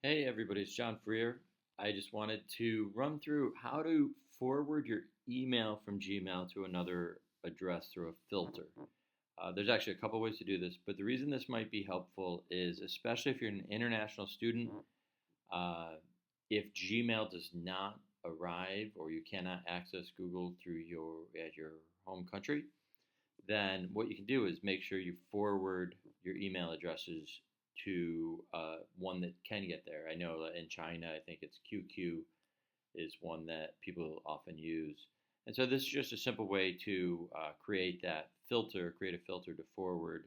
Hey everybody, it's John Freer. I just wanted to run through how to forward your email from Gmail to another address through a filter. There's actually a couple ways to do this, but the reason this might be helpful is especially if you're an international student, uh, if Gmail does not arrive or you cannot access Google through your home country, then what you can do is make sure you forward your email addresses to one that can get there. I know that in China, I think it's QQ is one that people often use. And so this is just a simple way to create that filter, create a filter to forward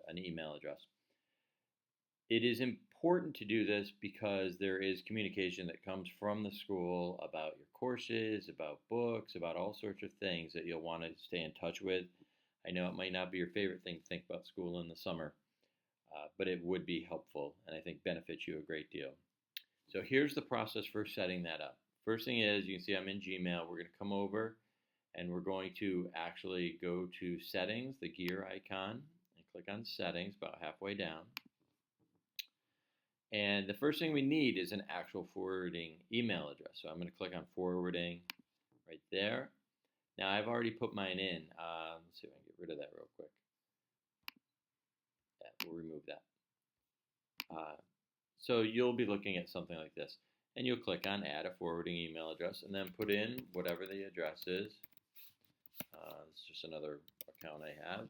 an email address. It is important to do this because there is communication that comes from the school about your courses, about books, about all sorts of things that you'll want to stay in touch with. I know it might not be your favorite thing to think about school in the summer, but it would be helpful and I think benefits you a great deal. So here's the process for setting that up. First thing is, you can see I'm in Gmail. We're going to come over and we're going to actually go to settings, the gear icon, and click on settings about halfway down. And the first thing we need is an actual forwarding email address. So I'm going to click on forwarding right there. Now I've already put mine in. Let's see if I can get rid of that real quick. Yeah, we'll remove that. So you'll be looking at something like this. And you'll click on add a forwarding email address and then put in whatever the address is. It's just another account I have.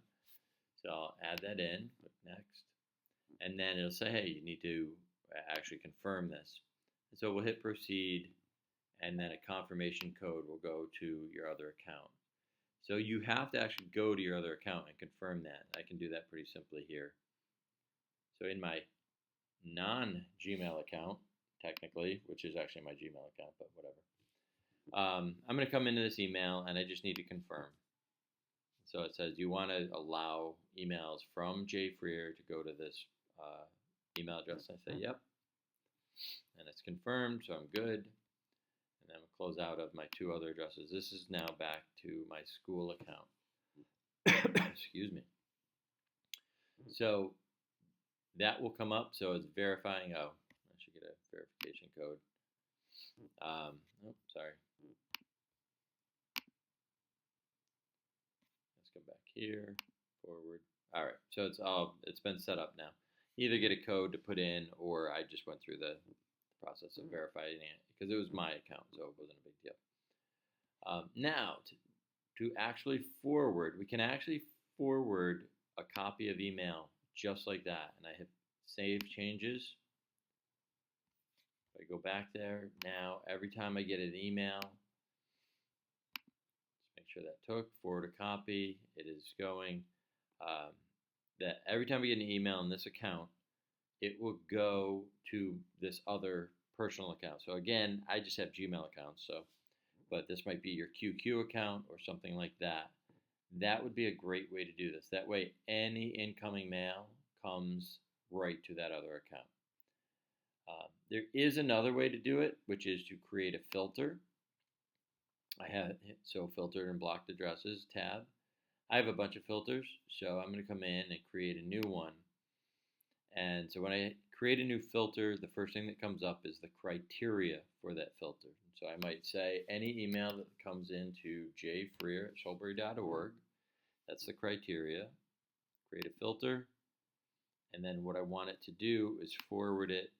So I'll add that in, click next. And then it'll say, hey, you need to actually confirm this. And so we'll hit proceed, and then a confirmation code will go to your other account. So you have to actually go to your other account and confirm that. I can do that pretty simply here. So in my non-Gmail account, technically, which is actually my Gmail account, but whatever. I'm going to come into this email, and I just need to confirm. So it says, do you want to allow emails from J Freer to go to this email address? I say, yep. And it's confirmed, so I'm good. And then we'll close out of my two other addresses. This is now back to my school account. Excuse me. So that will come up. So it's verifying. Oh, I should get a verification code. Sorry. Let's go back here, forward. All right. So it's been set up now. Either get a code to put in, or I just went through the process of verifying it because it was my account, so it wasn't a big deal. Now, to actually forward, we can actually forward a copy of email just like that. And I hit save changes. If I go back there, now every time I get an email, just make sure that took, forward a copy, it is going. That every time we get an email in this account, it will go to this other personal account. So again, I just have Gmail accounts, but this might be your QQ account or something like that. That would be a great way to do this. That way, any incoming mail comes right to that other account. There is another way to do it, which is to create a filter. I have filter and blocked addresses tab. I have a bunch of filters, so I'm going to come in and create a new one. And so when I create a new filter, the first thing that comes up is the criteria for that filter. So I might say any email that comes into jfreer@solebury.org, that's the criteria. Create a filter, and then what I want it to do is forward it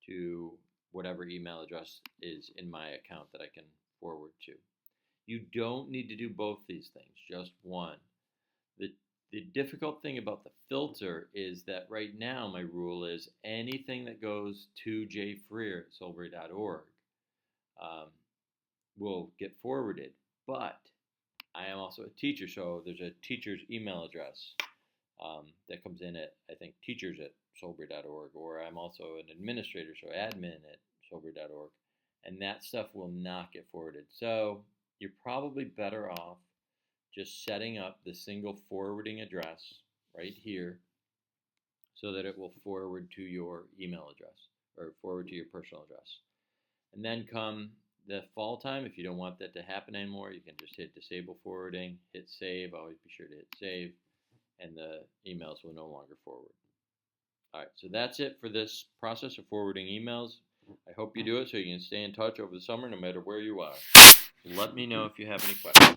to whatever email address is in my account that I can forward to. You don't need to do both these things, just one. The difficult thing about the filter is that right now my rule is anything that goes to jfreer@solebury.org will get forwarded. But I am also a teacher, so there's a teacher's email address that comes in at, I think, teachers@solebury.org, or I'm also an administrator, so admin@solebury.org, and that stuff will not get forwarded. So you're probably better off just setting up the single forwarding address right here so that it will forward to your email address or forward to your personal address. And then come the fall time, if you don't want that to happen anymore, you can just hit disable forwarding, hit save, always be sure to hit save, and the emails will no longer forward. All right, so that's it for this process of forwarding emails. I hope you do it so you can stay in touch over the summer no matter where you are. Let me know if you have any questions.